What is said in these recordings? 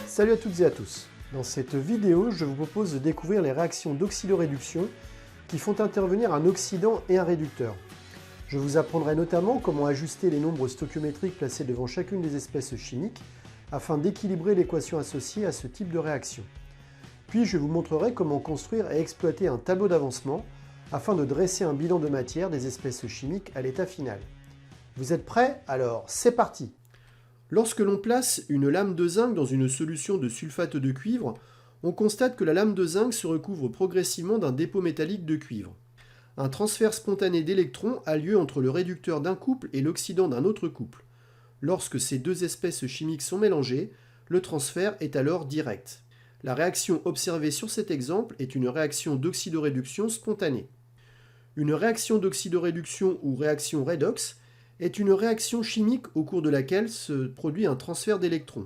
Salut à toutes et à tous. Dans cette vidéo, je vous propose de découvrir les réactions d'oxydoréduction qui font intervenir un oxydant et un réducteur. Je vous apprendrai notamment comment ajuster les nombres stoichiométriques placés devant chacune des espèces chimiques afin d'équilibrer l'équation associée à ce type de réaction. Puis je vous montrerai comment construire et exploiter un tableau d'avancement afin de dresser un bilan de matière des espèces chimiques à l'état final. Vous êtes prêts? Alors c'est parti! Lorsque l'on place une lame de zinc dans une solution de sulfate de cuivre, on constate que la lame de zinc se recouvre progressivement d'un dépôt métallique de cuivre. Un transfert spontané d'électrons a lieu entre le réducteur d'un couple et l'oxydant d'un autre couple. Lorsque ces deux espèces chimiques sont mélangées, le transfert est alors direct. La réaction observée sur cet exemple est une réaction d'oxydoréduction spontanée. Une réaction d'oxydoréduction ou réaction redox est une réaction chimique au cours de laquelle se produit un transfert d'électrons.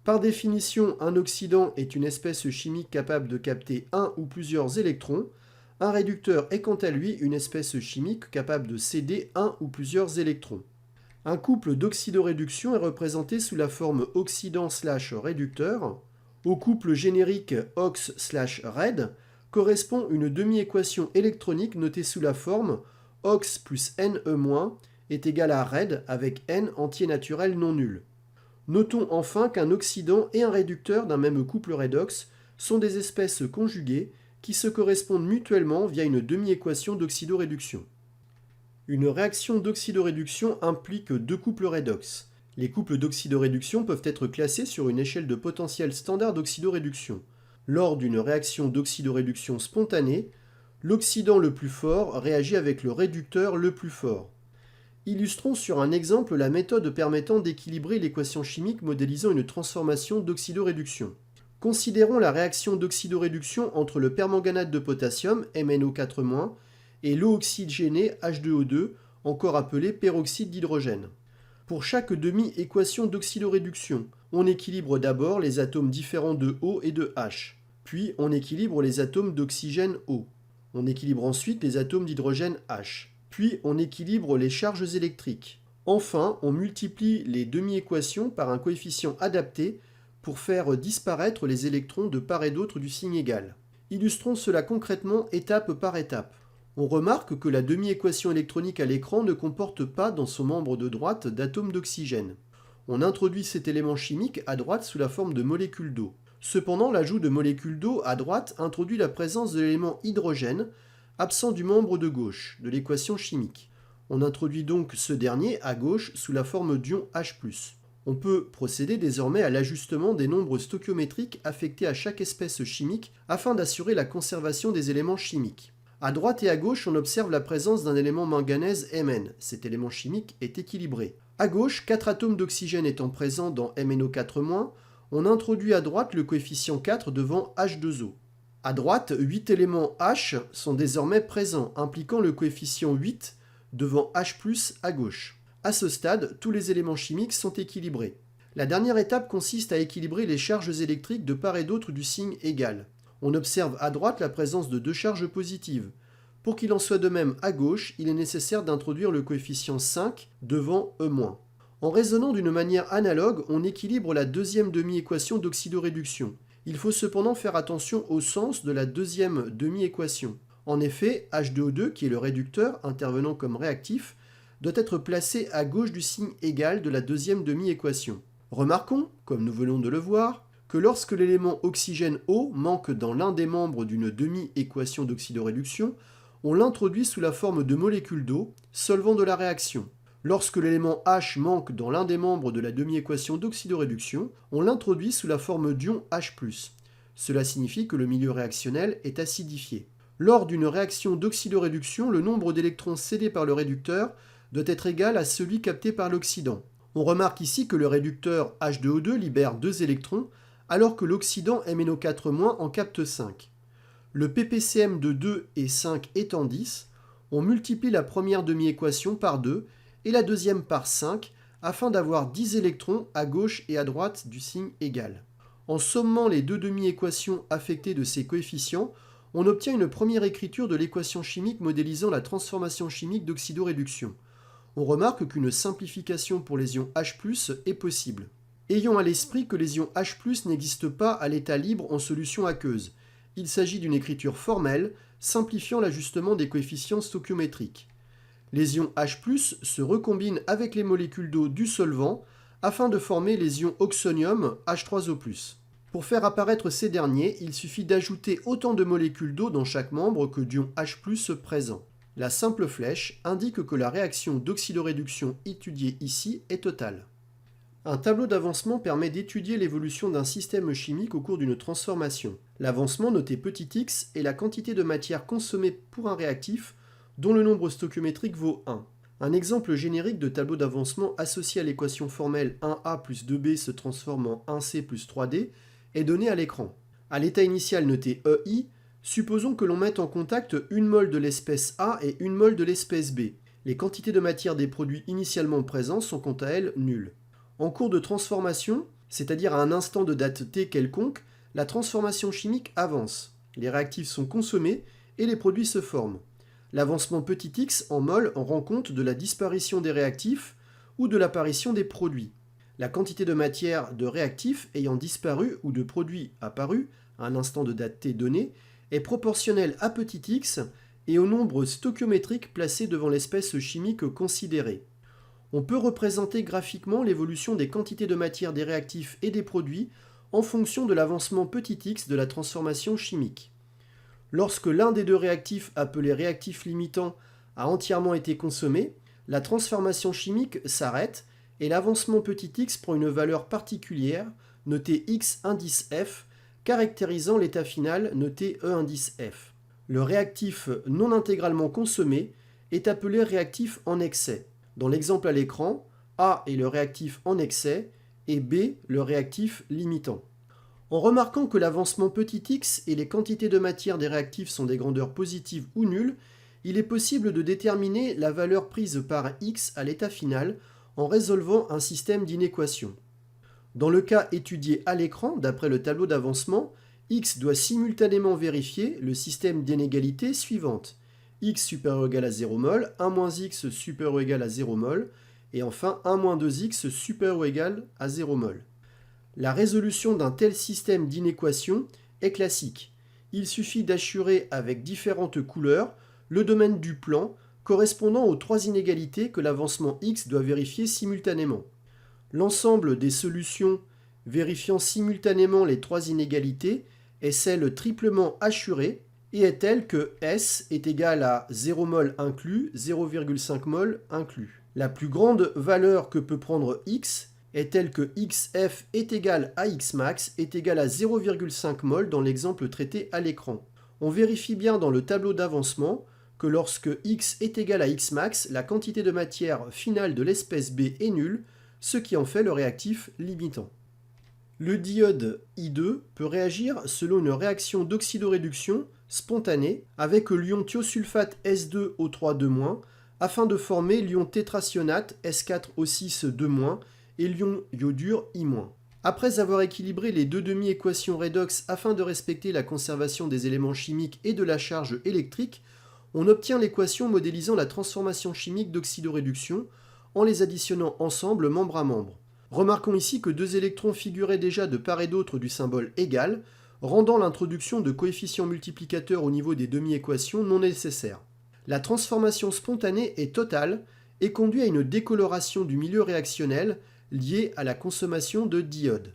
Par définition, un oxydant est une espèce chimique capable de capter un ou plusieurs électrons. Un réducteur est quant à lui une espèce chimique capable de céder un ou plusieurs électrons. Un couple d'oxydoréduction est représenté sous la forme oxydant/réducteur. Au couple générique OX/Red correspond une demi-équation électronique notée sous la forme OX plus Ne- est égal à Red avec N entier naturel non nul. Notons enfin qu'un oxydant et un réducteur d'un même couple redox sont des espèces conjuguées qui se correspondent mutuellement via une demi-équation d'oxydoréduction. Une réaction d'oxydoréduction implique deux couples redox. Les couples d'oxydoréduction peuvent être classés sur une échelle de potentiel standard d'oxydoréduction. Lors d'une réaction d'oxydoréduction spontanée, l'oxydant le plus fort réagit avec le réducteur le plus fort. Illustrons sur un exemple la méthode permettant d'équilibrer l'équation chimique modélisant une transformation d'oxydoréduction. Considérons la réaction d'oxydoréduction entre le permanganate de potassium, MnO4-, et l'eau oxygénée H2O2, encore appelé peroxyde d'hydrogène. Pour chaque demi-équation d'oxydoréduction, on équilibre d'abord les atomes différents de O et de H, puis on équilibre les atomes d'oxygène O. On équilibre ensuite les atomes d'hydrogène H. Puis on équilibre les charges électriques. Enfin, on multiplie les demi-équations par un coefficient adapté pour faire disparaître les électrons de part et d'autre du signe égal. Illustrons cela concrètement étape par étape. On remarque que la demi-équation électronique à l'écran ne comporte pas dans son membre de droite d'atomes d'oxygène. On introduit cet élément chimique à droite sous la forme de molécules d'eau. Cependant, l'ajout de molécules d'eau à droite introduit la présence de l'élément hydrogène, absent du membre de gauche de l'équation chimique. On introduit donc ce dernier à gauche sous la forme d'ion H+. On peut procéder désormais à l'ajustement des nombres stoichiométriques affectés à chaque espèce chimique afin d'assurer la conservation des éléments chimiques. À droite et à gauche, on observe la présence d'un élément manganèse Mn. Cet élément chimique est équilibré. À gauche, 4 atomes d'oxygène étant présents dans MnO4-, on introduit à droite le coefficient 4 devant H2O. À droite, 8 éléments H sont désormais présents, impliquant le coefficient 8 devant H+ à gauche. À ce stade, tous les éléments chimiques sont équilibrés. La dernière étape consiste à équilibrer les charges électriques de part et d'autre du signe égal. On observe à droite la présence de deux charges positives. Pour qu'il en soit de même à gauche, il est nécessaire d'introduire le coefficient 5 devant E-. En raisonnant d'une manière analogue, on équilibre la deuxième demi-équation d'oxydoréduction. Il faut cependant faire attention au sens de la deuxième demi-équation. En effet, H2O2, qui est le réducteur intervenant comme réactif, doit être placé à gauche du signe égal de la deuxième demi-équation. Remarquons, comme nous venons de le voir, que lorsque l'élément oxygène O manque dans l'un des membres d'une demi-équation d'oxydoréduction, on l'introduit sous la forme de molécules d'eau, solvant de la réaction. Lorsque l'élément H manque dans l'un des membres de la demi-équation d'oxydoréduction, on l'introduit sous la forme d'ion H+. Cela signifie que le milieu réactionnel est acidifié. Lors d'une réaction d'oxydoréduction, le nombre d'électrons cédés par le réducteur doit être égal à celui capté par l'oxydant. On remarque ici que le réducteur H2O2 libère 2 électrons, alors que l'oxydant MnO4- en capte 5. Le ppcm de 2 et 5 étant 10, on multiplie la première demi-équation par 2 et la deuxième par 5 afin d'avoir 10 électrons à gauche et à droite du signe égal. En sommant les deux demi-équations affectées de ces coefficients, on obtient une première écriture de l'équation chimique modélisant la transformation chimique d'oxydoréduction. On remarque qu'une simplification pour les ions H+ est possible. Ayons à l'esprit que les ions H+ n'existent pas à l'état libre en solution aqueuse. Il s'agit d'une écriture formelle, simplifiant l'ajustement des coefficients stoichiométriques. Les ions H+ se recombinent avec les molécules d'eau du solvant afin de former les ions oxonium H3O+. Pour faire apparaître ces derniers, il suffit d'ajouter autant de molécules d'eau dans chaque membre que d'ions H+ présents. La simple flèche indique que la réaction d'oxydoréduction étudiée ici est totale. Un tableau d'avancement permet d'étudier l'évolution d'un système chimique au cours d'une transformation. L'avancement noté petit x est la quantité de matière consommée pour un réactif dont le nombre stoichiométrique vaut 1. Un exemple générique de tableau d'avancement associé à l'équation formelle 1a plus 2b se transforme en 1c plus 3d est donné à l'écran. À l'état initial noté EI, supposons que l'on mette en contact une mole de l'espèce A et une mole de l'espèce B. Les quantités de matière des produits initialement présents sont quant à elles nulles. En cours de transformation, c'est-à-dire à un instant de date t quelconque, la transformation chimique avance. Les réactifs sont consommés et les produits se forment. L'avancement petit x en mol rend compte de la disparition des réactifs ou de l'apparition des produits. La quantité de matière de réactifs ayant disparu ou de produits apparus à un instant de date t donné est proportionnelle à petit x et au nombre stoichiométrique placé devant l'espèce chimique considérée. On peut représenter graphiquement l'évolution des quantités de matière des réactifs et des produits en fonction de l'avancement petit x de la transformation chimique. Lorsque l'un des deux réactifs appelé réactif limitant a entièrement été consommé, la transformation chimique s'arrête et l'avancement petit x prend une valeur particulière, notée x indice F, caractérisant l'état final noté E indice F. Le réactif non intégralement consommé est appelé réactif en excès. Dans l'exemple à l'écran, A est le réactif en excès et B le réactif limitant. En remarquant que l'avancement petit x et les quantités de matière des réactifs sont des grandeurs positives ou nulles, il est possible de déterminer la valeur prise par x à l'état final en résolvant un système d'inéquations. Dans le cas étudié à l'écran, d'après le tableau d'avancement, x doit simultanément vérifier le système d'inégalité suivante. X supérieur ou égal à 0 mol, 1 moins x supérieur ou égal à 0 mol, et enfin 1 moins 2x supérieur ou égal à 0 mol. La résolution d'un tel système d'inéquations est classique. Il suffit d'assurer avec différentes couleurs le domaine du plan correspondant aux trois inégalités que l'avancement x doit vérifier simultanément. L'ensemble des solutions vérifiant simultanément les trois inégalités est celle triplement assurée et est telle que S est égal à 0 mol inclus, 0,5 mol inclus. La plus grande valeur que peut prendre x est telle que xf est égal à xmax est égal à 0,5 mol dans l'exemple traité à l'écran. On vérifie bien dans le tableau d'avancement que lorsque x est égal à xmax, la quantité de matière finale de l'espèce B est nulle, ce qui en fait le réactif limitant. Le diode I2 peut réagir selon une réaction d'oxydoréduction spontanée avec l'ion thiosulfate S2O3 afin de former l'ion tétracyanate S4O6 et l'ion iodure I-. Après avoir équilibré les deux demi-équations redox afin de respecter la conservation des éléments chimiques et de la charge électrique, on obtient l'équation modélisant la transformation chimique d'oxydoréduction en les additionnant ensemble membre à membre. Remarquons ici que deux électrons figuraient déjà de part et d'autre du symbole égal, rendant l'introduction de coefficients multiplicateurs au niveau des demi-équations non nécessaire. La transformation spontanée est totale et conduit à une décoloration du milieu réactionnel liée à la consommation de d'iode.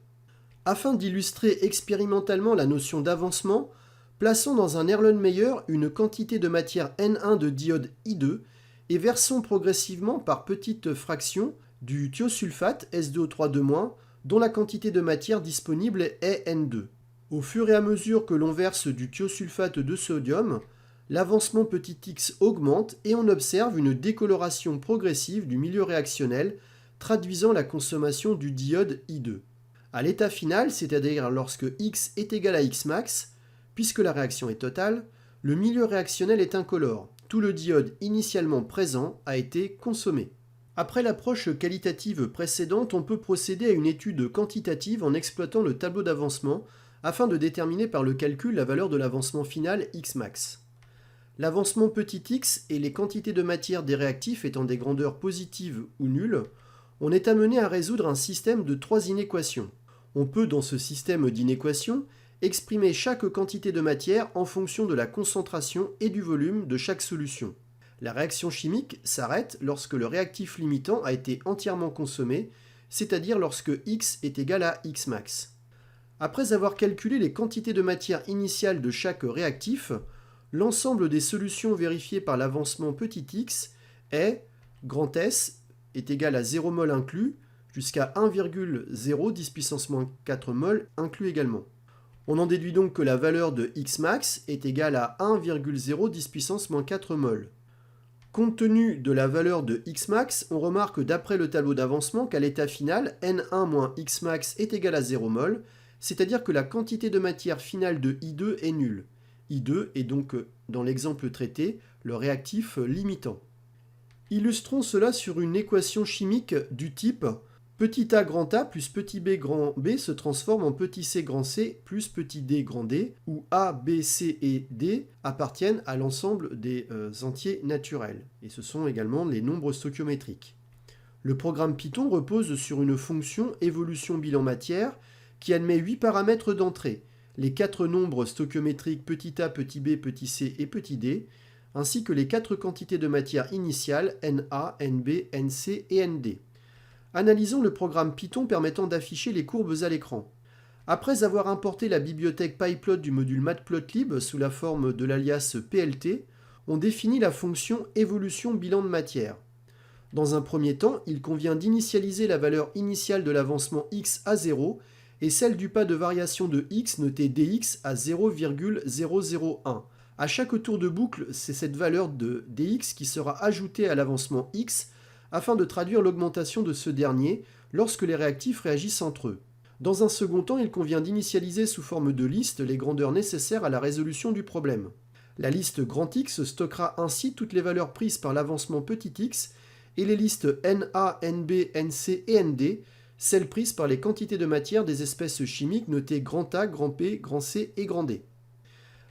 Afin d'illustrer expérimentalement la notion d'avancement, plaçons dans un Erlenmeyer une quantité de matière N1 de diode I2 et versons progressivement par petites fractions du thiosulfate S2O3 dont la quantité de matière disponible est N2. Au fur et à mesure que l'on verse du thiosulfate de sodium, l'avancement petit x augmente et on observe une décoloration progressive du milieu réactionnel traduisant la consommation du diode I2. À l'état final, c'est-à-dire lorsque x est égal à xmax, puisque la réaction est totale, le milieu réactionnel est incolore. Tout le diode initialement présent a été consommé. Après l'approche qualitative précédente, on peut procéder à une étude quantitative en exploitant le tableau d'avancement afin de déterminer par le calcul la valeur de l'avancement final Xmax. L'avancement petit x et les quantités de matière des réactifs étant des grandeurs positives ou nulles, on est amené à résoudre un système de 3 inéquations. On peut, dans ce système d'inéquations, exprimer chaque quantité de matière en fonction de la concentration et du volume de chaque solution. La réaction chimique s'arrête lorsque le réactif limitant a été entièrement consommé, c'est-à-dire lorsque x est égal à Xmax. Après avoir calculé les quantités de matière initiale de chaque réactif, l'ensemble des solutions vérifiées par l'avancement petit x est grand S est égal à 0 mol inclus jusqu'à 1,0 10 puissance moins 4 mol inclus également. On en déduit donc que la valeur de Xmax est égale à 1,0 10 puissance moins 4 mol. Compte tenu de la valeur de Xmax, on remarque d'après le tableau d'avancement qu'à l'état final, N1 moins Xmax est égal à 0 mol, c'est-à-dire que la quantité de matière finale de I2 est nulle. I2 est donc, dans l'exemple traité, le réactif limitant. Illustrons cela sur une équation chimique du type petit a grand A plus petit b grand B se transforme en petit c grand C plus petit d grand D, où A, B, C et D appartiennent à l'ensemble des entiers naturels. Et ce sont également les nombres stoichiométriques. Le programme Python repose sur une fonction évolution bilan matière qui admet 8 paramètres d'entrée, les 4 nombres stoichiométriques petit a, petit b, petit c et petit d, ainsi que les 4 quantités de matière initiales Na, Nb, Nc et Nd. Analysons le programme Python permettant d'afficher les courbes à l'écran. Après avoir importé la bibliothèque PyPlot du module Matplotlib sous la forme de l'alias PLT, on définit la fonction évolution bilan de matière. Dans un premier temps, il convient d'initialiser la valeur initiale de l'avancement x à 0 et celle du pas de variation de x noté dx à 0,001. À chaque tour de boucle, c'est cette valeur de dx qui sera ajoutée à l'avancement x afin de traduire l'augmentation de ce dernier lorsque les réactifs réagissent entre eux. Dans un second temps, il convient d'initialiser sous forme de liste les grandeurs nécessaires à la résolution du problème. La liste grand X stockera ainsi toutes les valeurs prises par l'avancement petit x et les listes Na, Nb, Nc et Nd, celles prises par les quantités de matière des espèces chimiques notées grand A, grand P, grand C et grand D.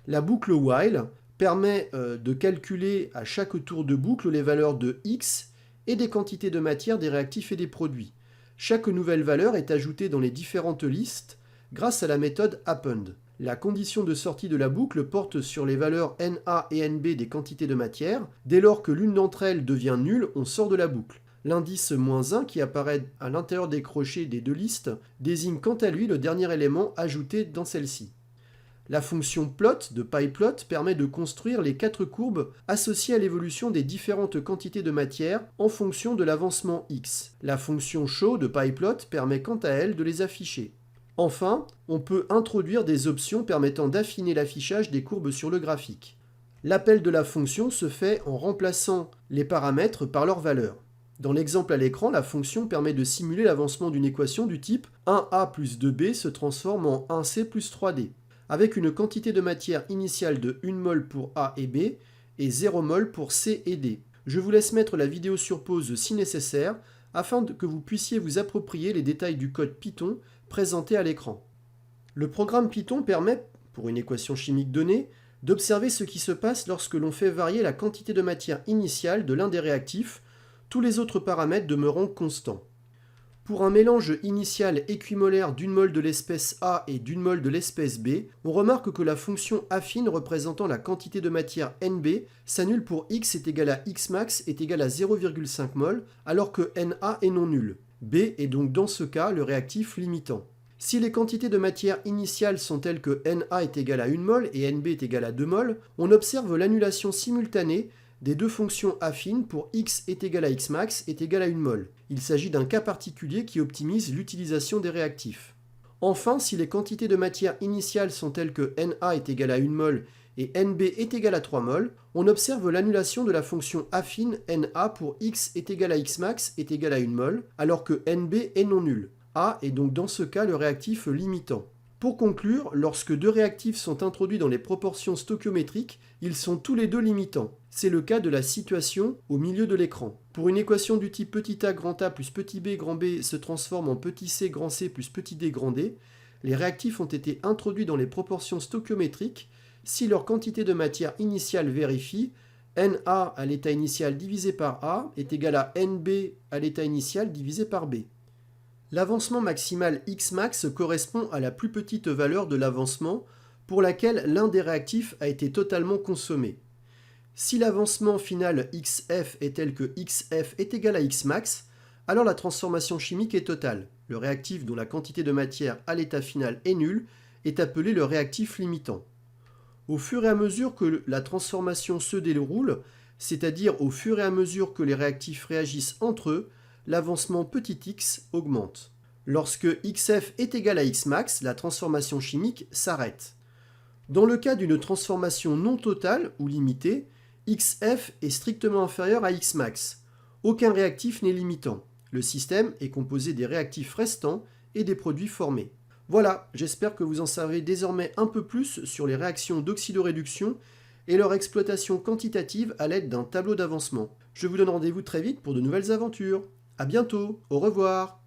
La boucle while permet de calculer à chaque tour de boucle les valeurs de x et des quantités de matière des réactifs et des produits. Chaque nouvelle valeur est ajoutée dans les différentes listes grâce à la méthode append. La condition de sortie de la boucle porte sur les valeurs Na et Nb des quantités de matière. Dès lors que l'une d'entre elles devient nulle, on sort de la boucle. L'indice -1 qui apparaît à l'intérieur des crochets des deux listes désigne quant à lui le dernier élément ajouté dans celle-ci. La fonction plot de PyPlot permet de construire les 4 courbes associées à l'évolution des différentes quantités de matière en fonction de l'avancement x. La fonction show de PyPlot permet quant à elle de les afficher. Enfin, on peut introduire des options permettant d'affiner l'affichage des courbes sur le graphique. L'appel de la fonction se fait en remplaçant les paramètres par leurs valeurs. Dans l'exemple à l'écran, la fonction permet de simuler l'avancement d'une équation du type 1a plus 2b se transforme en 1c plus 3d. Avec une quantité de matière initiale de 1 mol pour A et B et 0 mol pour C et D. Je vous laisse mettre la vidéo sur pause si nécessaire afin que vous puissiez vous approprier les détails du code Python présenté à l'écran. Le programme Python permet, pour une équation chimique donnée, d'observer ce qui se passe lorsque l'on fait varier la quantité de matière initiale de l'un des réactifs, tous les autres paramètres demeurant constants. Pour un mélange initial équimolaire d'une mole de l'espèce A et d'une mole de l'espèce B, on remarque que la fonction affine représentant la quantité de matière Nb s'annule pour x est égal à xmax est égal à 0,5 mol, alors que Na est non nul. B est donc dans ce cas le réactif limitant. Si les quantités de matière initiales sont telles que Na est égal à 1 mol et Nb est égal à 2 mol, on observe l'annulation simultanée des deux fonctions affines pour x est égal à xmax est égal à 1 mol. Il s'agit d'un cas particulier qui optimise l'utilisation des réactifs. Enfin, si les quantités de matière initiales sont telles que Na est égal à 1 mol et Nb est égal à 3 mol, on observe l'annulation de la fonction affine Na pour x est égal à xmax est égal à 1 mol, alors que Nb est non nul. A est donc dans ce cas le réactif limitant. Pour conclure, lorsque deux réactifs sont introduits dans les proportions stoichiométriques, ils sont tous les deux limitants. C'est le cas de la situation au milieu de l'écran. Pour une équation du type petit a grand A plus petit b grand B se transforme en petit c grand C plus petit d grand D, les réactifs ont été introduits dans les proportions stoichiométriques si leur quantité de matière initiale vérifie Na à l'état initial divisé par A est égal à Nb à l'état initial divisé par B. L'avancement maximal Xmax correspond à la plus petite valeur de l'avancement pour laquelle l'un des réactifs a été totalement consommé. Si l'avancement final Xf est tel que Xf est égal à Xmax, alors la transformation chimique est totale. Le réactif dont la quantité de matière à l'état final est nulle est appelé le réactif limitant. Au fur et à mesure que la transformation se déroule, c'est-à-dire au fur et à mesure que les réactifs réagissent entre eux, l'avancement petit x augmente. Lorsque Xf est égal à Xmax, la transformation chimique s'arrête. Dans le cas d'une transformation non totale ou limitée, Xf est strictement inférieur à Xmax. Aucun réactif n'est limitant. Le système est composé des réactifs restants et des produits formés. Voilà, j'espère que vous en savez désormais un peu plus sur les réactions d'oxydoréduction et leur exploitation quantitative à l'aide d'un tableau d'avancement. Je vous donne rendez-vous très vite pour de nouvelles aventures. À bientôt, au revoir.